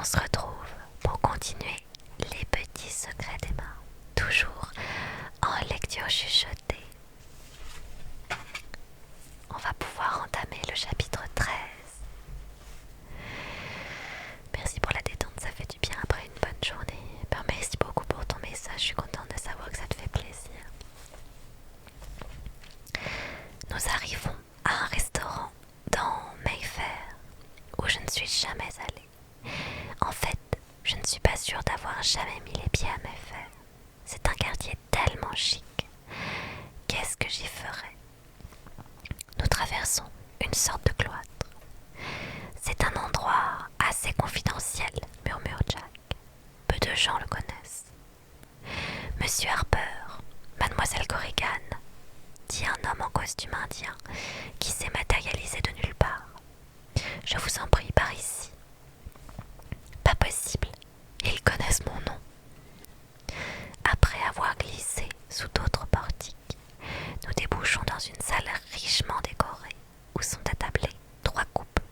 on se retrouve pour continuer les petits secrets d'Emma, toujours en lecture chuchotée. On va pouvoir entamer le chapitre 13. Merci pour la détente, ça fait du bien après une bonne journée. Merci beaucoup pour ton message, je suis contente de savoir que ça te fait plaisir. Nous arrivons à un restaurant dans Mayfair où je ne suis jamais allée. En fait, je ne suis pas sûre d'avoir jamais mis les pieds à Mayfair. C'est un quartier tellement chic. Qu'est-ce que j'y ferais? Nous traversons une sorte de cloître. C'est un endroit assez confidentiel, murmure Jack. Peu de gens le connaissent. Monsieur Harper, mademoiselle Corrigan, dit un homme en costume indien qui s'est matérialisé de nulle part. Je vous en prie, par ici. Pas possible, ils connaissent mon nom. Après avoir glissé sous d'autres portiques, nous débouchons dans une salle richement décorée où sont attablés 3 couples.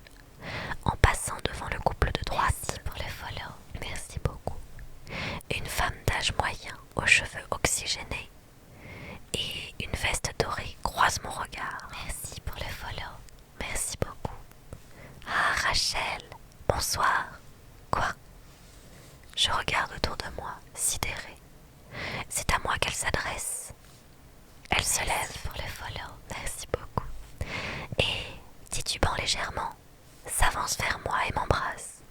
En passant devant le couple de droite, merci pour le follow. Merci beaucoup. Une femme d'âge moyen aux cheveux oxygénés et une veste dorée croise mon regard. Merci pour le follow. Merci beaucoup. Ah, Rachel, bonsoir. Quoi? Je regarde autour de moi, sidérée. C'est à moi qu'elle s'adresse. Elle se lève pour le follow. Merci beaucoup. Et, titubant légèrement, s'avance vers moi et m'embrasse.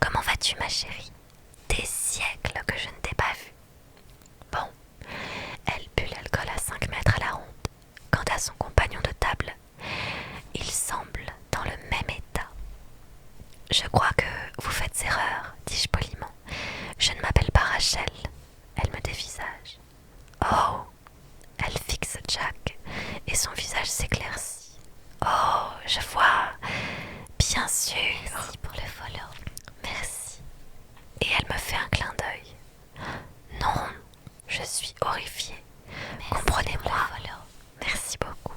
Comment vas-tu, ma chérie? Des siècles que je ne t'ai pas vue. Bon, elle pue l'alcool à 5 mètres à la ronde. Quant à son compagnon de table, il semble dans le même état. Je crois que vous faites erreur, dis-je poliment. Je ne m'appelle pas Rachel. Elle me dévisage. Oh! Elle fixe Jack et son visage s'éclaircit. Oh, je vois. Bien sûr. Merci pour le follow. Merci. Et elle me fait un clin d'œil. Non, je suis horrifiée. Comprenez-moi. Merci beaucoup.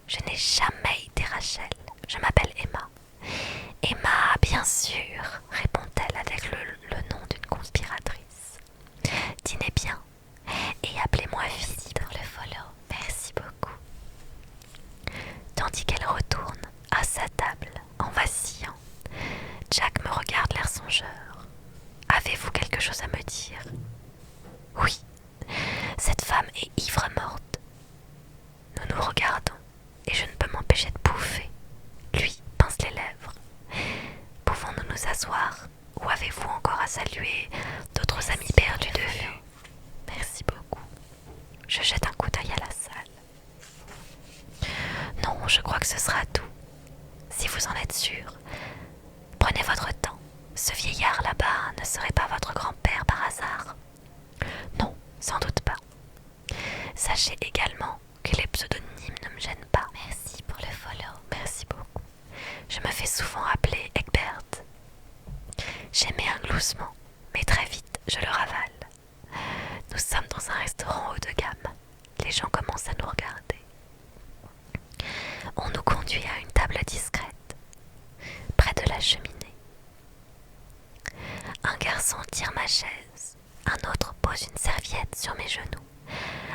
Je n'ai jamais été Rachel. Je m'appelle Emma. Emma, bien sûr, répond-elle avec le nom d'une conspiratrice. Dînez bien et appelez-moi vite pour le follow. Merci beaucoup. Tandis qu'elle retourne à sa table en vacillant, Jack me regarde l'air songeur. Avez-vous quelque chose à me dire? Oui, cette femme est ivre morte. Nous nous regardons et je ne peux m'empêcher de bouffer. Lui pince les lèvres. Pouvons-nous nous asseoir ou avez-vous encore à saluer d'autres amis perdus de vue? Merci beaucoup. Je jette un coup d'œil à la salle. Non, je crois que ce sera tout. Si vous en êtes sûr, prenez votre temps. Ce vieillard là-bas ne serait pas votre grand-père par hasard? Non, sans doute pas. Sachez également que les pseudonymes ne me gênent pas. Merci pour le follow. Merci beaucoup. Je me fais souvent appeler Egbert. J'émets un gloussement, mais très vite je le ravale. Nous sommes dans un restaurant haut de gamme. Les gens commencent à nous regarder. On nous conduit à une table discrète, près de la cheminée. Un garçon tire ma chaise, un autre pose une serviette sur mes genoux,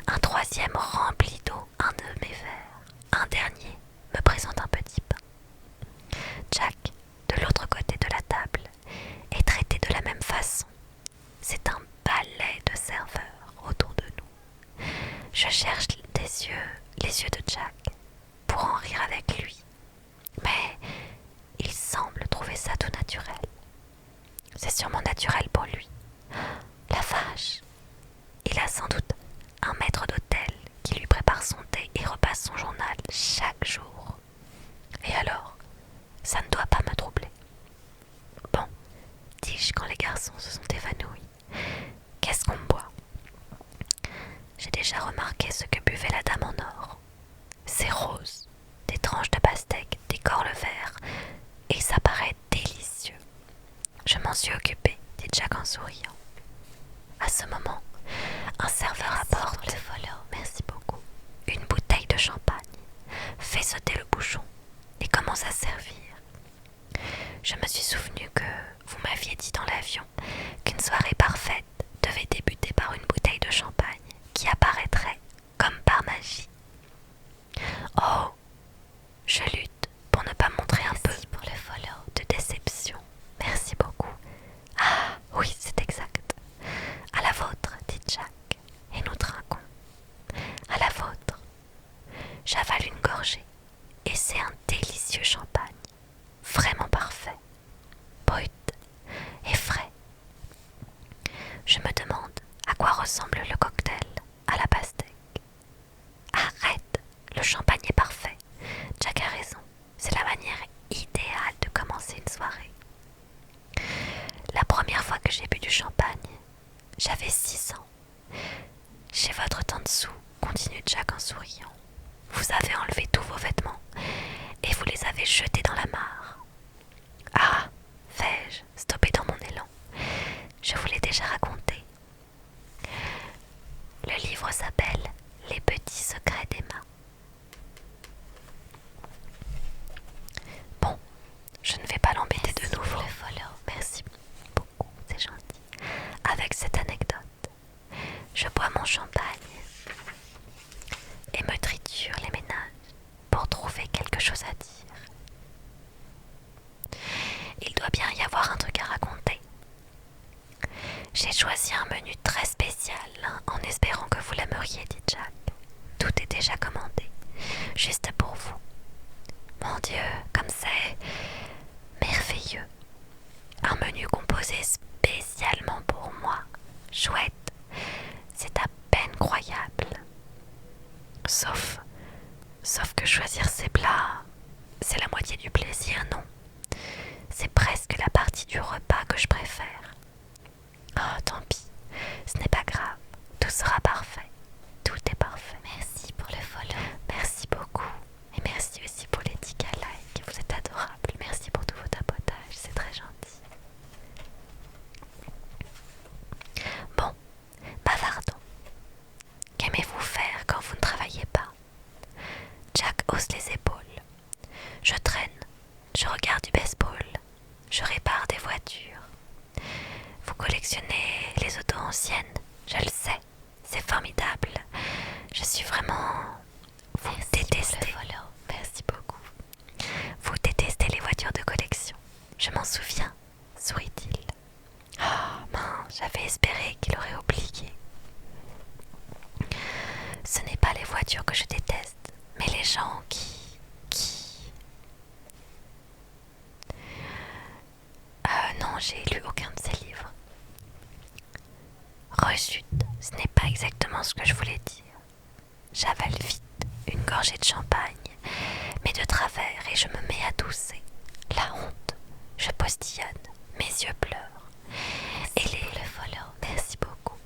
un troisième remplit d'eau un de mes verres, un dernier me présente un petit pain. Jack, de l'autre côté de la table, est traité de la même façon. C'est un balai de serveurs autour de nous. Je cherche les yeux de Jack pour en rire avec lui, mais il semble trouver ça tout naturel. C'est sûrement naturel pour lui. La vache! Il a sans doute un maître d'hôtel qui lui prépare son thé et repasse son journal chaque jour. Et alors, ça ne doit pas me troubler. Bon, dis-je quand les garçons se sont évanouis, qu'est-ce qu'on boit? J'ai déjà remarqué ce que buvait la dame en or. C'est rose, des tranches de pastèque décorent le verre, et ça paraît délicieux. Je m'en suis occupée, dit Jack en souriant. À ce moment, un serveur apporte le follow. Merci beaucoup. Une bouteille de champagne, fait sauter le bouchon et commence à servir. Je me suis souvenu que vous m'aviez dit dans l'avion qu'une soirée parfaite devait débuter par une bouteille de champagne qui apparaîtrait comme par magie. Oh, je lutte pour ne pas montrer un peu pour le follow de déception. Merci beaucoup. Ah, oui, c'est exact. À la vôtre, dit Jack, et nous trinquons. À la vôtre. J'avale une gorgée, et c'est un délicieux champagne. Vraiment parfait. Brut et frais. Je me demande à quoi ressemble le cocktail à la pastèque. Arrête, le champagne est parfait. Jack a raison, c'est la manière idéale de commencer une soirée. La première fois que j'ai bu du champagne, j'avais 6 ans. Chez votre tante Sue, continue Jack en souriant. Vous avez enlevé tous vos vêtements et vous les avez jetés dans la mare. Ah, fais-je, stoppé dans mon élan. Je vous l'ai déjà raconté. Le livre s'appelle Les petits secrets d'Emma. Bon, je ne vais pas l'embêter de nouveau. Merci beaucoup, c'est gentil. Avec cette anecdote, je bois mon champagne et me triture les ménages pour trouver quelque chose à dire. Il doit bien y avoir un truc à raconter. J'ai choisi un menu très spécial en espérant que vous l'aimeriez, dit Jack. Tout est déjà commandé, juste pour vous. Mon Dieu, comme c'est merveilleux. Un menu composé spécialement pour moi. Chouette, c'est à peine croyable. Sauf que choisir ces plats, c'est la moitié du plaisir, non? C'est presque la partie du repas que je préfère. Oh, tant pis, ce n'est pas grave, tout sera parfait. Tout est parfait. Merci pour le follow. Merci beaucoup. Et merci aussi pour les 10 likes. Vous êtes adorables. Merci pour tout vos tapotages, c'est très gentil. Bon, bavardons. Qu'aimez-vous faire quand vous ne travaillez pas? Jack hausse les épaules. Je traîne, je regarde du baseball, je répare des voitures. Vous collectionnez les autos anciennes, je le sais, c'est formidable. Je suis vraiment... Vous détestez... Merci beaucoup. Vous détestez les voitures de collection. Je m'en souviens, sourit-il. Ah, mince, j'avais espéré qu'il aurait oublié. Ce n'est pas les voitures que je déteste, mais les gens qui... Non, j'ai lu aucun de ces livres. Rechute, ce n'est pas exactement ce que je voulais dire. J'avale vite une gorgée de champagne, mais de travers, et je me mets à tousser. La honte, je postillonne, mes yeux pleurent. Et les... Le follow, merci beaucoup.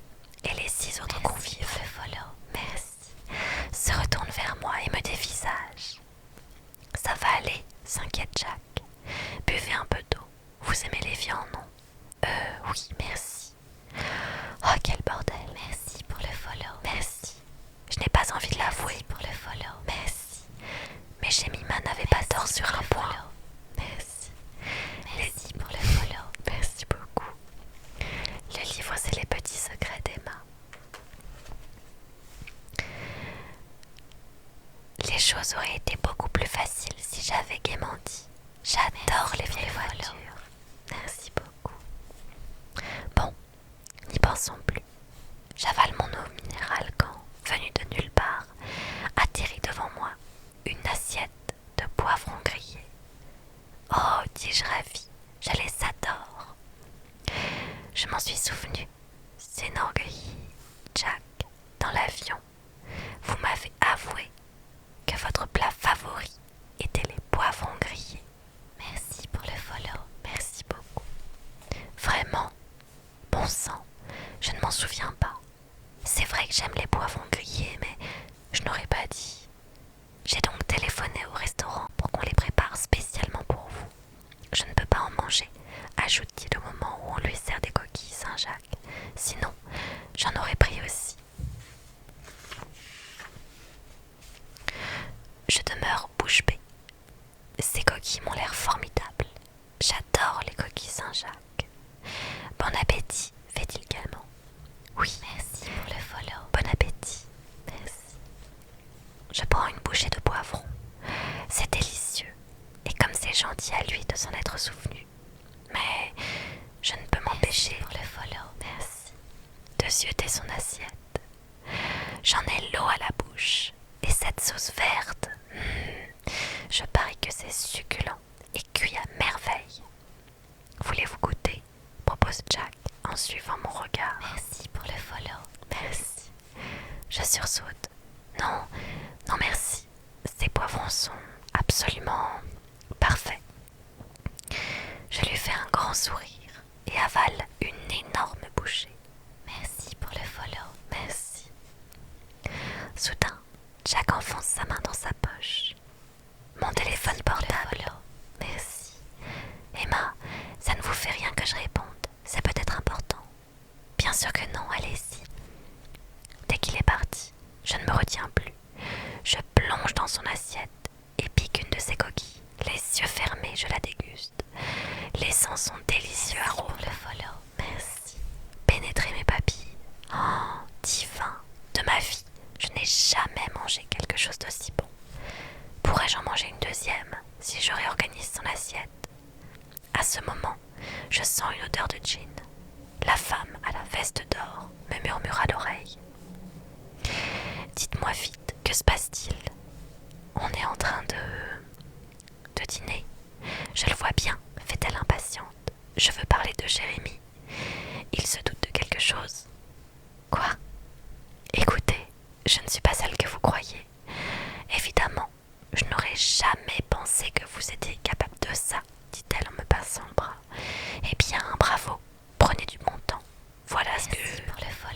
Et les 6 autres convives, le follow, merci, se retournent vers moi et me dévisagent. Ça va aller, s'inquiète Jack. Buvez un peu d'eau. Vous aimez les viandes, non? Oui, merci. Oh, quel bordel. Merci pour le follow. Merci. Je n'ai pas envie de l'avouer. Pour le follow. Merci. Mais Jemima n'avait pas tort sur un point. Merci. Merci pour le follow. Merci beaucoup. Le livre, c'est Les petits secrets d'Emma. Les choses auraient été beaucoup plus faciles si j'avais gaiement dit. J'adore les vieilles voitures. Merci beaucoup. Bon, n'y pensons plus. J'avale mon eau minérale quand, venue de nulle part, atterrit devant moi une assiette de poivrons grillés. Oh, dis-je ravie, je les adore. Je m'en suis souvenu, s'enorgueillit Jack dans l'avion. Vous m'avez avoué que votre plat favori était les poivrons grillés. Merci pour le follow, merci beaucoup. Vraiment, bon sang, je ne m'en souviens pas. C'est vrai que j'aime les poivrons grillés, mais je n'aurais pas dit. J'ai donc téléphoné au restaurant pour qu'on les prépare spécialement pour vous. Je ne peux pas en manger, ajoute-t-il au moment où on lui sert des coquilles Saint-Jacques. Sinon, j'en aurais pris aussi. Je demeure bouche bée. Ces coquilles m'ont l'air formidables. J'adore zioter son assiette. J'en ai l'eau à la bouche. Et cette sauce verte, je parie que c'est succulent et cuit à merveille. Voulez-vous goûter? Propose Jack en suivant mon regard. Merci pour le follow. Merci. Je sursaute. Non, non merci. Ces poivrons sont absolument parfaits. Je lui fais un grand sourire et avale une énorme bouchée. Merci pour le follow. Merci. Soudain, Jack enfonce sa main dans sa poche. Mon téléphone portable. Merci. Emma, ça ne vous fait rien que je réponde. C'est peut-être important. Bien sûr que non, allez-y. Dès qu'il est parti, je ne me retiens plus. Je plonge dans son assiette et pique une de ses coquilles. Les yeux fermés, je la déguste. Les sens sont délicieux arômes. Pour le follow. Merci. Pénétrer mes papilles. Oh, divin. De ma vie, je n'ai jamais mangé quelque chose d'aussi bon. Pourrais-je en manger une deuxième si je réorganise son assiette? À ce moment, je sens une odeur de gin. La femme à la veste d'or me murmure à l'oreille. Dites-moi vite, que se passe-t-il? On est en train de dîner. Je le vois bien, fait-elle impatiente. Je veux parler de Jérémy. Il se doute de quelque chose. Quoi? Écoutez, je ne suis pas celle que vous croyez. Évidemment, je n'aurais jamais pensé que vous étiez capable de ça, dit-elle en me passant le bras. Eh bien, bravo, prenez du bon temps. Voilà ce que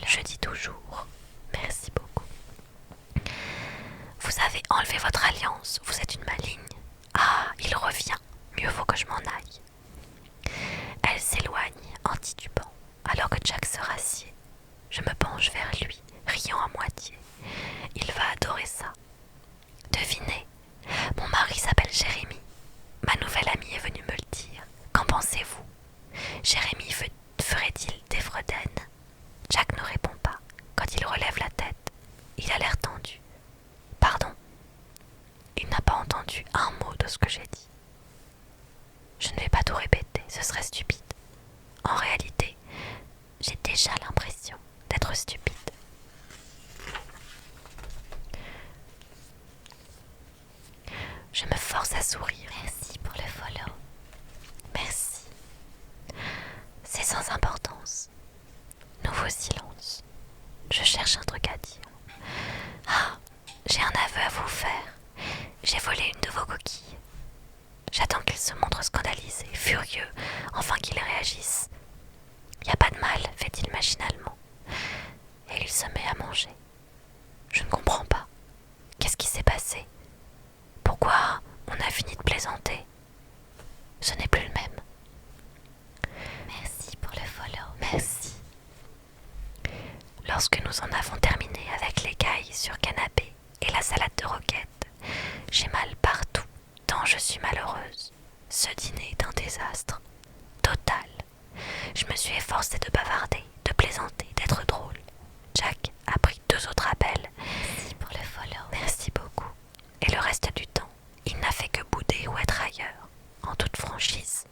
je dis toujours. Merci beaucoup. Vous avez enlevé votre alliance, vous êtes une maligne. Ah, il revient, mieux vaut que je m'en aille. Elle s'éloigne en titubant, alors que Jack se rassied. Je me penche vers lui, riant à moitié. Il va adorer ça. Devinez, mon mari s'appelle Jérémy. Ma nouvelle amie est venue me le dire. Qu'en pensez-vous? Jérémy ferait-il des fredaines? Jack ne répond pas. Quand il relève la tête, il a l'air tendu. Pardon? Il n'a pas entendu un mot de ce que j'ai dit. Je ne vais pas tout répéter, ce serait stupide. En réalité, j'ai déjà l'impression d'être stupide. Je me force à sourire. Merci pour le follow. Merci. C'est sans importance. Nouveau silence. Je cherche un truc à dire. Ah, j'ai un aveu à vous faire. J'ai volé une de vos coquilles. J'attends qu'il se montre scandalisé, furieux, enfin qu'il réagisse. Y a pas de mal, fait-il machinalement. Et il se met à manger. Je ne comprends pas. Qu'est-ce qui s'est passé? Pourquoi on a fini de plaisanter? Ce n'est plus le même. Merci pour le follow. Merci. Lorsque nous en avons terminé avec l'écaille sur canapé et la salade de roquette, j'ai mal partout, tant je suis malheureuse. Ce dîner est un désastre. Total. Je me suis efforcée de bavarder, de plaisanter, d'être drôle. Jack a pris 2 autres appels. Merci pour le follow. Merci beaucoup. Et le reste du temps, il n'a fait que bouder ou être ailleurs, en toute franchise.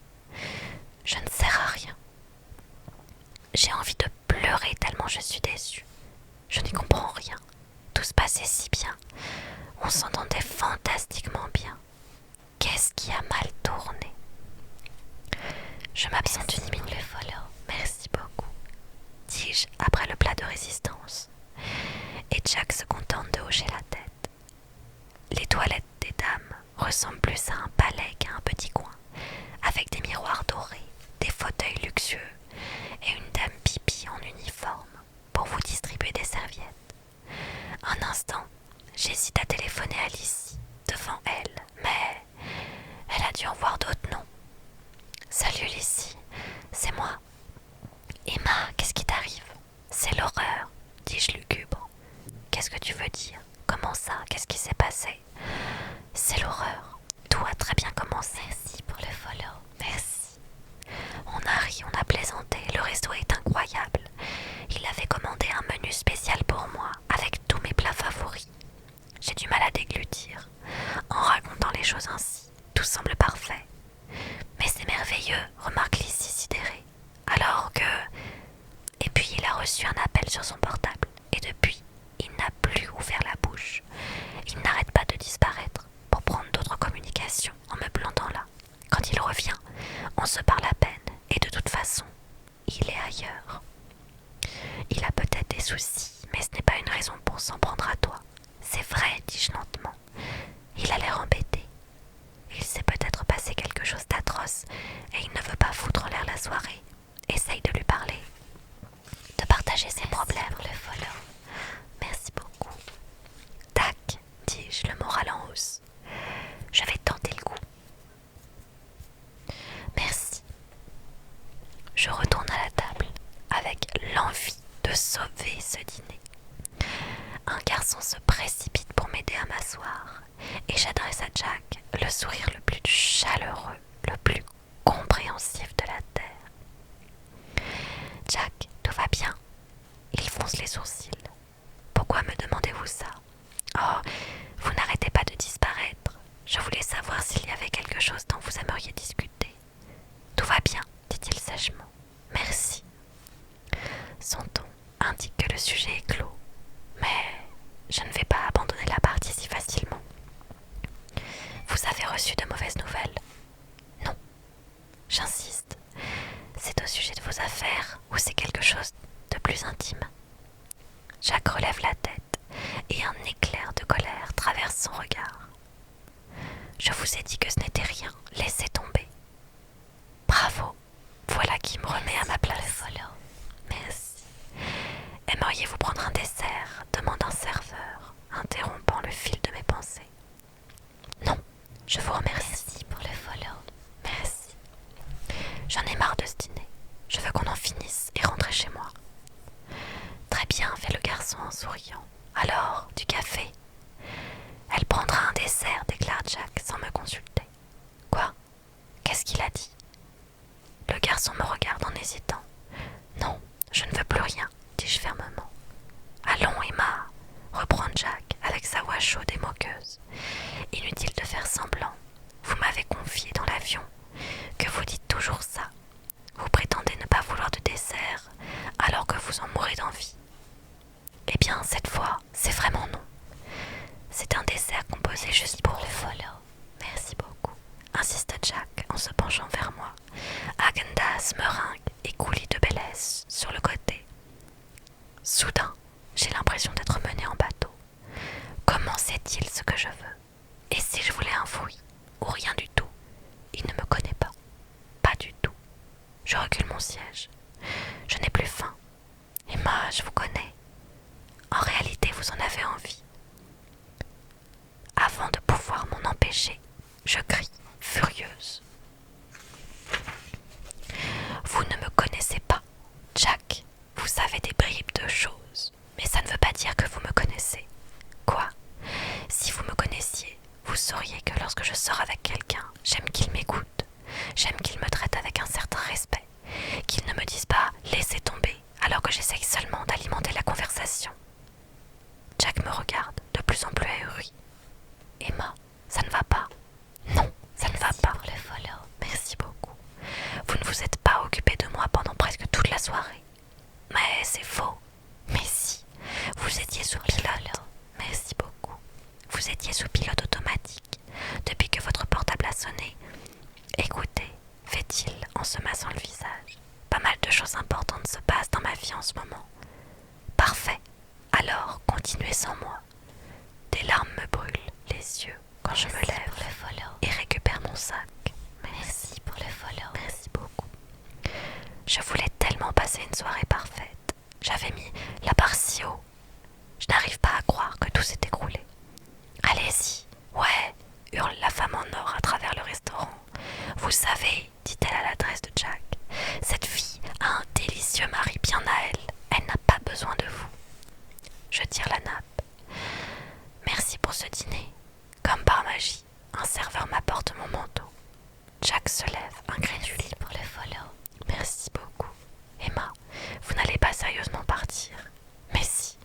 Je ne sers à rien. J'ai envie de pleurer tellement je suis déçue. Je n'y comprends rien. Tout se passait si bien. On s'entendait fantastiquement bien. Qu'est-ce qui a mal tourné? Je m'absente une minute. Le follow. Merci beaucoup, dis-je après le plat de résistance. Et Jack se contente de hocher la tête. Les toilettes des dames ressemblent plus à un palais qu'à un petit coin, avec des miroirs dorés, des fauteuils luxueux et une dame pipi en uniforme pour vous distribuer des serviettes. Un instant, j'hésite à téléphoner à Lizzie devant elle, mais elle a dû en voir d'autres, non? Salut Lizzie, Et de toute façon, il est ailleurs. Il a peut-être des soucis, mais ce n'est pas une raison pour s'en prendre à toi. C'est vrai, dis-je lentement. Il a l'air embêté. Il s'est peut-être passé quelque chose d'atroce et il ne veut pas foutre en l'air la soirée. Essaye de lui parler, de partager ses problèmes. Pour le follow. Merci beaucoup. Tac, dis-je, le moral en hausse. Je vais tenter le coup. Merci. Je retourne à la table avec l'envie de sauver ce dîner. Un garçon se précipite pour m'aider à m'asseoir et j'adresse à Jack le sourire le plus chaleureux, le plus compréhensif de la terre. Jack, tout va bien? Il fronce les sourcils. Pourquoi me demandez-vous ça? Oh, vous n'arrêtez pas de disparaître. Je voulais savoir s'il y avait quelque chose dont vous aimeriez discuter. Tout va bien, dit-il sèchement. Merci. Son ton indique que le sujet est clos, mais je ne vais pas abandonner la partie si facilement. Vous avez reçu de mauvaises nouvelles? Non. J'insiste. C'est au sujet de vos affaires ou c'est quelque chose de plus intime? Jack relève la tête et un éclair de colère traverse son regard. Je vous ai dit que ce n'était rien, laissez tomber. Bravo, voilà qui me remet à ma place. Merci. Aimeriez-vous prendre un dessert? Demande un serveur, interrompant le fil de mes pensées. Non, je vous remercie. Merci pour le follow. Merci. J'en ai marre de ce dîner. Je veux qu'on en finisse et rentrer chez moi. Très bien, fait le garçon en souriant. Alors, du café? Elle prendra un dessert, déclare Jack sans me consulter. Quoi? Qu'est-ce qu'il a dit? Le garçon me regarde en hésitant. Non, je ne veux plus rien, dis-je fermement. Allons, Emma, reprend Jack avec sa voix chaude et moqueuse. Inutile de faire semblant. Vous m'avez confié dans l'avion que vous dites toujours ça. Vous prétendez ne pas vouloir de dessert alors que vous en mourrez d'envie. Eh bien, cette fois, c'est vraiment non. C'est un dessert composé juste pour le follow. Merci beaucoup, insiste Jack en se penchant vers moi. Häagen-Dazs, meringue et coulis de Bélès sur le côté. Soudain, j'ai l'impression d'être mené en bateau. Comment sait-il ce que je veux? Et si je voulais un fruit ou rien du tout? Il ne me connaît pas. Pas du tout. Je recule mon siège. Je n'ai plus faim. Emma, je vous connais. En réalité, vous en avez envie. Avant de pouvoir m'en empêcher, je crie, furieuse. Vous ne me connaissez pas, Jack. Vous savez des bribes de choses, mais ça ne veut pas dire que vous me connaissez. Quoi? Si vous me connaissiez, vous sauriez que lorsque je sors avec quelqu'un, j'aime qu'il m'écoute, j'aime qu'il me traite avec un certain respect, qu'il ne me dise pas « laissez tomber » alors que j'essaye seulement d'alimenter la conversation. Jack me regarde, de plus en plus ahuri. Emma, ça ne va pas. Non, ça ne va pas. Pour le follow. Merci beaucoup. Vous ne vous êtes pas occupé de moi pendant presque toute la soirée. Mais c'est faux. Mais si, vous étiez sous pilote. Merci beaucoup. Vous étiez sous pilote automatique depuis que votre portable a sonné. Écoutez, fait-il en se massant le visage. Pas mal de choses importantes se passent dans ma vie en ce moment. Parfait. Alors, continuez sans moi. Des larmes me brûlent les yeux quand je me lève et récupère mon sac. Merci pour le follow. Merci beaucoup. Je voulais tellement passer une soirée parfaite. J'avais mis la barre si haut. Je n'arrive pas à croire que tout s'est écroulé. Allez-y, ouais, hurle la femme en or à travers le restaurant. Vous savez, dit-elle à l'adresse de Jack, cette fille a un délicieux mari bien à elle. Elle n'a pas besoin de vous. Je tire la nappe. Merci pour ce dîner. Comme par magie, un serveur m'apporte mon manteau. Jack se lève, incrédule. Merci pour le follow. Merci beaucoup. Emma, vous n'allez pas sérieusement partir? Mais si.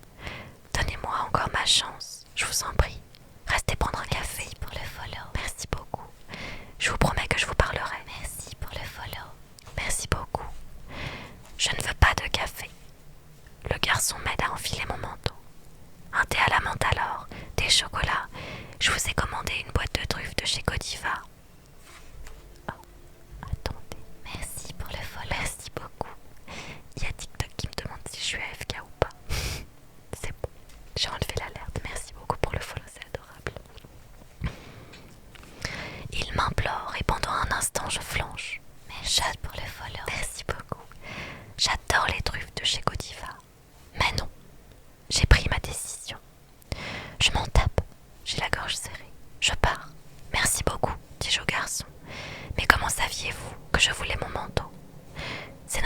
Donnez-moi encore ma chance, je vous en prie. Restez prendre un café. Merci pour le follow. Merci beaucoup. Je vous promets que je vous parlerai. Merci pour le follow. Merci beaucoup. Je ne veux pas de café. Le garçon m'aide à enfiler mon manteau. Un thé à la menthe alors, des chocolats. Je vous ai commandé une boîte de truffes de chez Godiva. Oh, attendez. Merci pour le follow.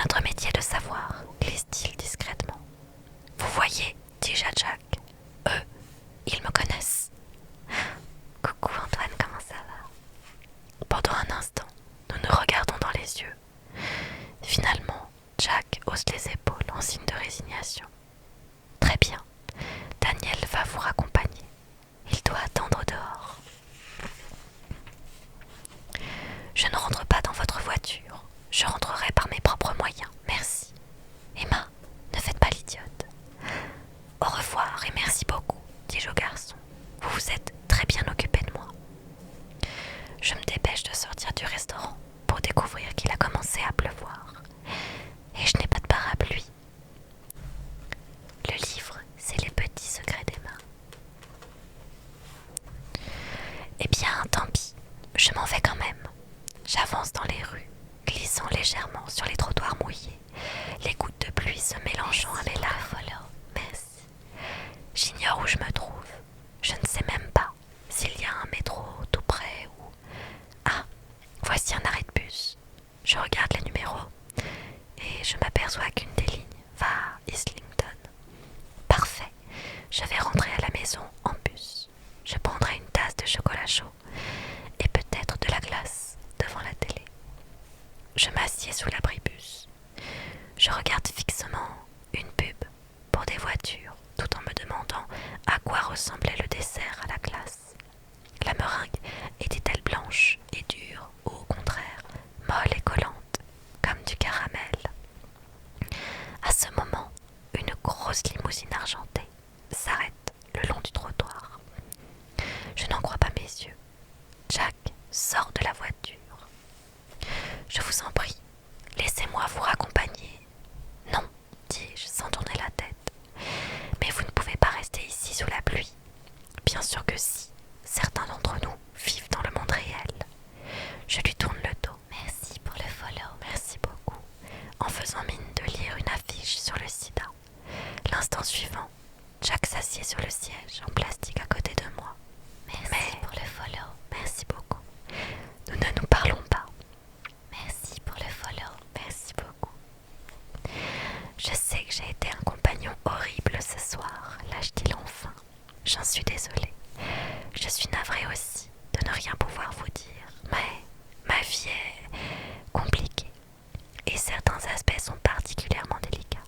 notre métier de savoir, glisse-t-il discrètement. Vous voyez, dis-je à Jack. Eux, ils me connaissent. Coucou Antoine, comment ça va? Pendant un instant, nous nous regardons dans les yeux. Finalement, Jack hausse les épaules en signe de résignation. Très bien, Daniel va vous raccompagner. Il doit attendre dehors. Je ne rentre pas dans votre voiture. Je rentrerai par mes propres moyens, merci. Emma, ne faites pas l'idiote. Au revoir et merci beaucoup, dis-je au garçon. Vous vous êtes très bien occupé de moi. Je me dépêche de sortir du restaurant pour découvrir qu'il a commencé à pleuvoir. Et je n'ai pas de parapluie. Le livre, c'est les petits secrets d'Emma. Eh bien, tant pis, je m'en vais quand même. J'avance dans les rues, glissant légèrement sur les trottoirs mouillés, les gouttes de pluie se mélangeant à mes larmes. Merci. J'ignore où je me trouve. Je ne sais même pas s'il y a un métro tout près ou... Ah, voici un arrêt de bus. Je regarde les numéros et je m'aperçois qu'une des lignes va à Islington. Parfait, je vais rentrer à la maison en bus. Je prendrai une tasse de chocolat chaud et peut-être de la glace devant la télé. Je m'assieds sous l'abribus. Je regarde fixement une pub pour des voitures tout en me demandant à quoi ressemblait le dessert à la glace. La meringue était-elle blanche et dure ou au contraire molle et collante comme du caramel? À ce moment, une grosse limousine argentée s'arrête le long du trottoir. Je n'en crois pas mes yeux. Jack sort de la voiture. Je vous en prie, laissez-moi vous raccompagner. Non, dis-je sans tourner la tête. Mais vous ne pouvez pas rester ici sous la pluie. Bien sûr que si, certains d'entre nous vivent dans le monde réel. Je lui tourne le dos. Merci pour le follow. Merci beaucoup, en faisant mine de lire une affiche sur le sida. L'instant suivant, Jack s'assied sur le siège en plastique à côté de moi. Merci pour le follow. Merci beaucoup. Nous ne nous parlons pas. Merci pour le follow. Merci beaucoup. Je sais que j'ai été un compagnon horrible ce soir, lâche-t-il enfin. J'en suis désolée. Je suis navrée aussi de ne rien pouvoir vous dire, mais ma vie est compliquée et certains aspects sont particulièrement délicats.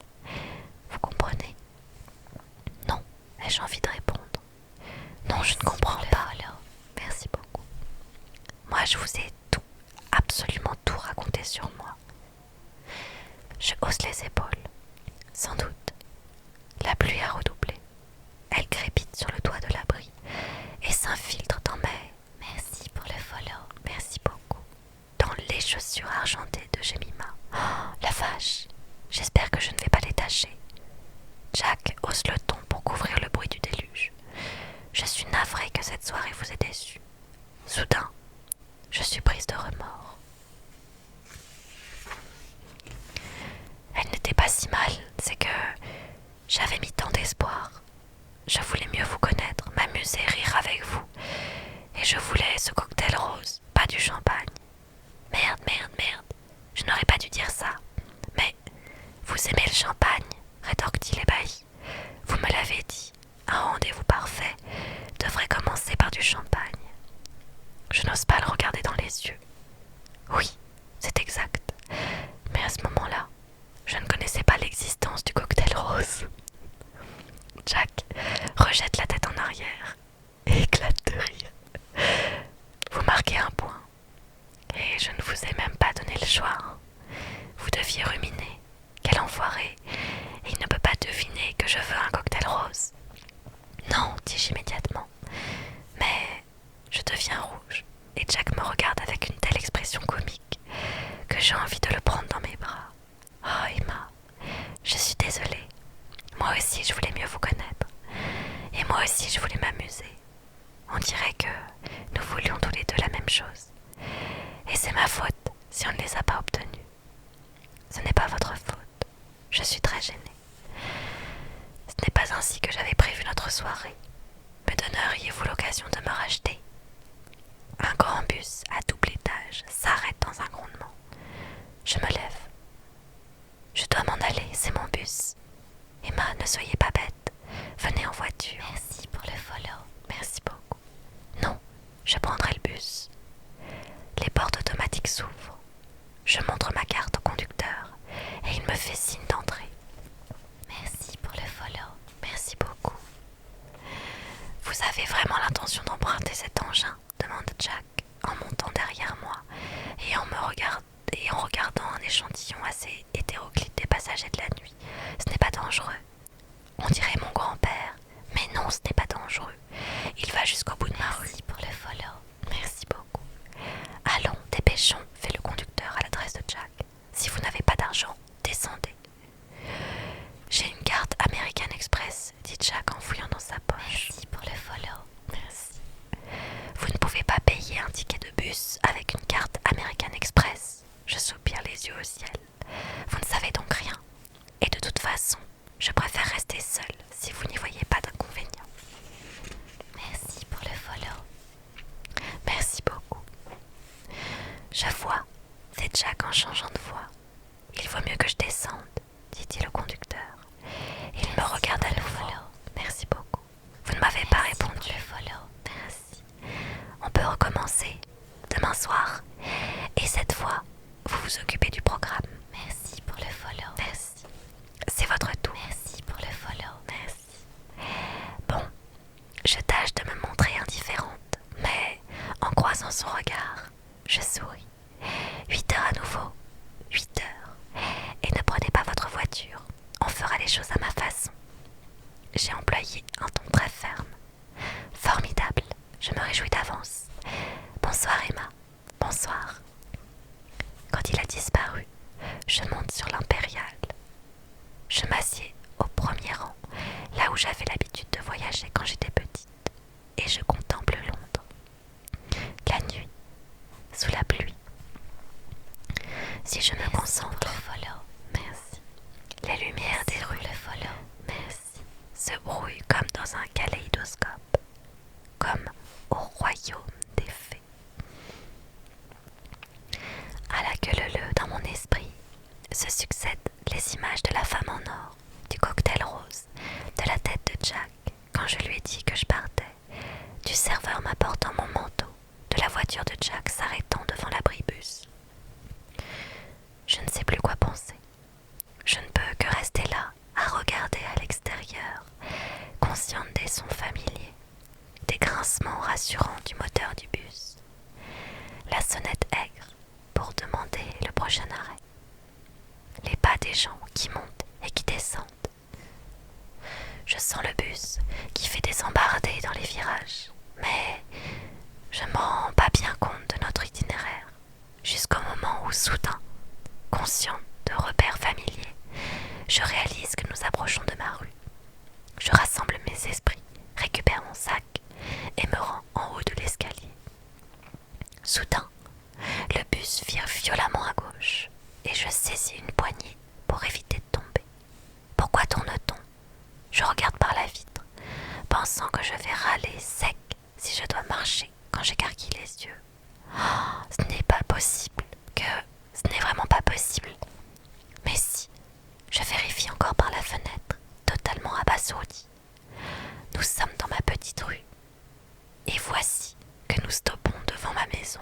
Vous comprenez? Non, ai-je envie de répondre. Non, je ne comprends pas. Merci beaucoup. Moi, je vous ai tout, absolument tout raconté sur moi. Je hausse les épaules. Sans doute. La pluie a redoublé. Elle crépite sur le toit de l'abri et s'infiltre dans mes... Merci pour le follow. Merci beaucoup. Dans les chaussures argentées de Jemima. Oh, la vache. J'espère que je ne vais pas les tacher. Jack hausse le ton pour couvrir le bruit du déluge. Je suis navrée que cette soirée vous ait déçue. Soudain, je suis prise de remords. Elle n'était pas si mal, c'est que j'avais mis tant d'espoir. Je voulais mieux vous connaître, m'amuser, rire avec vous. Et je voulais ce cocktail rose, pas du champagne. Merde, merde, merde. Je n'aurais pas dû dire ça. Mais vous aimez le champagne, rétorque-t-il ébahi. Vous me l'avez dit. Un rendez-vous parfait devrait commencer par du champagne. Je n'ose pas le regarder dans les yeux. Oui, c'est exact. Mais à ce moment-là, je ne connaissais pas l'existence du cocktail rose. Jack rejette la tête en arrière et éclate de rire. Vous marquez un point. Et je ne vous ai même pas donné le choix. Vous deviez ruminer. Quel enfoiré. Et il ne peut pas deviner que je veux un cocktail rose. Non, dis-je immédiatement. Mais je deviens rouge et Jack me regarde avec une telle expression comique que j'ai envie de le prendre dans mes bras. Oh Emma, je suis désolée. Moi aussi je voulais mieux vous connaître. Et moi aussi je voulais m'amuser. On dirait que nous voulions tous les deux la même chose. Et c'est ma faute si on ne les a pas obtenus. Ce n'est pas votre faute. Je suis très gênée. Ce n'est pas ainsi que j'avais prévu notre soirée. Me donneriez-vous l'occasion de me racheter? Un grand bus à double étage s'arrête dans un grondement. Je me lève. Ne soyez pas bête. Venez en voiture. Merci pour le follow. Merci beaucoup. Non, je prendrai le bus. Les portes automatiques s'ouvrent. Je montre ma carte au conducteur et il me fait signe d'entrer. Merci pour le follow. Merci beaucoup. Vous avez vraiment l'intention d'emprunter cet engin? Demande Jack en montant derrière moi et en regardant un échantillon assez hétéroclite des passagers de la nuit. Ce n'est pas dangereux. On dirait mon grand-père, mais non, ce n'est pas dangereux. Il va jusqu'au bout de ma rue. Merci pour le follow. Merci beaucoup. Allons, dépêchons, fait le conducteur à l'adresse de Jack. Si vous n'avez pas d'argent, descendez. J'ai une carte American Express, dit Jack en fouillant dans sa poche. Merci pour le follow. Merci. Vous ne pouvez pas payer un ticket de bus avec une carte American Express. Je soupire les yeux au ciel. Vous ne savez donc rien. Et de toute façon, je préfère rester seule si vous n'y voyez pas d'inconvénient. Merci pour le follow. Merci beaucoup. Je vois, c'est Jack en changeant de voix. Il vaut mieux que je descende, dit-il au conducteur. Il me regarde à nouveau. Merci beaucoup. Vous ne m'avez pas répondu. Merci. On peut recommencer demain soir. Et cette fois, vous vous occupez du programme. Merci pour le follow. Merci. C'est votre tour. Merci pour le follow. Merci. Bon, je tâche de me montrer indifférente, mais en croisant son regard, je souris. 8 heures à nouveau. 8 heures. Et ne prenez pas votre voiture. On fera les choses à ma façon. J'ai employé un ton très ferme. Formidable. Je me réjouis d'avance. Bonsoir Emma. Bonsoir. Quand il a disparu, je monte sur l'impériale. Je m'assieds au premier rang, là où j'avais l'habitude de voyager quand j'étais petite, et je contemple Londres. La nuit, sous la pluie. Si je me concentre, merci. Les lumières des rues, merci, se brouillent comme dans un kaléidoscope, comme au royaume des fées. À la queue leu dans mon esprit se succèdent les images de la femme en or, du cocktail rose, de la tête de Jack quand je lui ai dit que je partais, du serveur m'apportant mon manteau, de la voiture de Jack s'arrêtant devant l'abribus. Je ne sais plus quoi penser. Je ne peux que rester là, à regarder à l'extérieur, consciente des sons familiers, des grincements rassurants du moteur du bus, la sonnette aigre pour demander le prochain arrêt, les pas des gens qui montent et qui descendent. Je sens le bus qui fait des embardées dans les virages, mais je ne me rends pas bien compte de notre itinéraire, jusqu'au moment où soudain, consciente de repères familiers, je réalise que nous approchons de ma rue. Je rassemble mes esprits, récupère mon sac et me rends en haut de l'escalier. Soudain, le bus vire violemment à gauche et je saisis une poignée pour éviter de tomber. Pourquoi tourne-t-on? Je regarde par la vitre, pensant que je vais râler sec si je dois marcher quand j'écarquille les yeux. Oh, ce n'est pas possible, ce n'est vraiment pas possible. Mais si, je vérifie encore par la fenêtre, totalement abasourdie. Nous sommes dans ma petite rue. Et voici que nous stoppons devant ma maison.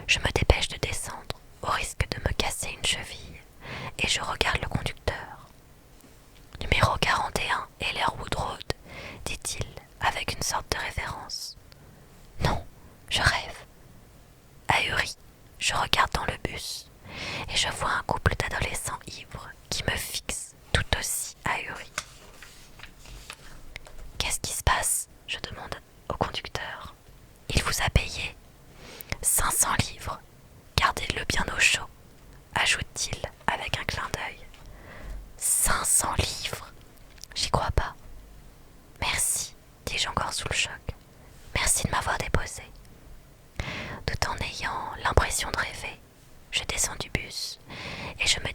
Je me dépêche de descendre, au risque de me casser une cheville, et je regarde le conducteur. Numéro 41, Ellerwood Road, dit-il, avec une sorte de révérence. Non, je rêve. Ahuri, je regarde dans le bus, et je vois un couple d'adolescents ivres qui me fixe tout aussi ahuri. Qu'est-ce qui se passe? Je demande au conducteur. Il vous a payé 500 livres. Gardez-le bien au chaud, ajoute-t-il avec un clin d'œil. 500 livres? J'y crois pas. Merci, dis-je encore sous le choc. Merci de m'avoir déposé. Tout en ayant l'impression de rêver, je descends du bus et je me